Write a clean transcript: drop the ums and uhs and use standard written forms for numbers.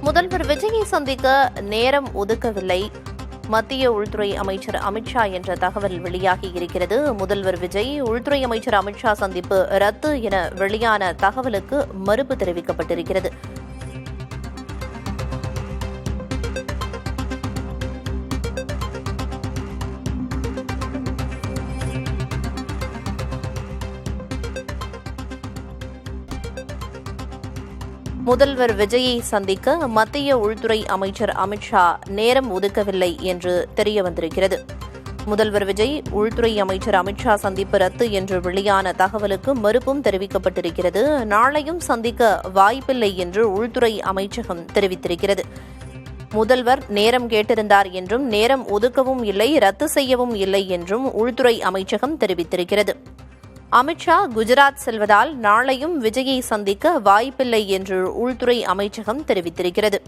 முதல்வர் விஜயை சந்திக்க நேரம் ஒதுக்கவில்லை மத்திய உள்துறை அமைச்சர் அமித்ஷா என்ற தகவல் வெளியாகி இருக்கிறது. முதல்வர் விஜய் உள்துறை அமைச்சர் அமித்ஷா சந்திப்பு ரத்து என வெளியான தகவலுக்கு மறுப்பு தெரிவிக்கப்பட்டிருக்கிறது. முதல்வர் விஜயை சந்திக்க மத்திய உள்துறை அமைச்சர் அமித்ஷா நேரம் ஒதுக்கவில்லை என்று தெரிய வந்திருக்கிறது. முதல்வர் விஜய் உள்துறை அமைச்சர் அமித்ஷா சந்திப்பு ரத்து என்று வெளியான தகவலுக்கு மறுப்பும் தெரிவிக்கப்பட்டிருக்கிறது. நாளையும் சந்திக்க வாய்ப்பில்லை என்று உள்துறை அமைச்சகம் தெரிவித்திருக்கிறது. முதல்வர் நேரம் கேட்டிருந்தார் என்றும் நேரம் ஒதுக்கவும் இல்லை, ரத்து செய்யவும் இல்லை என்றும் உள்துறை அமைச்சகம் தெரிவித்திருக்கிறது. அமித்ஷா குஜராத் செல்வதால் நாளையும் விஜயை சந்திக்க வாய்ப்பில்லை என்று உள்துறை அமைச்சகம் தெரிவித்திருக்கிறது.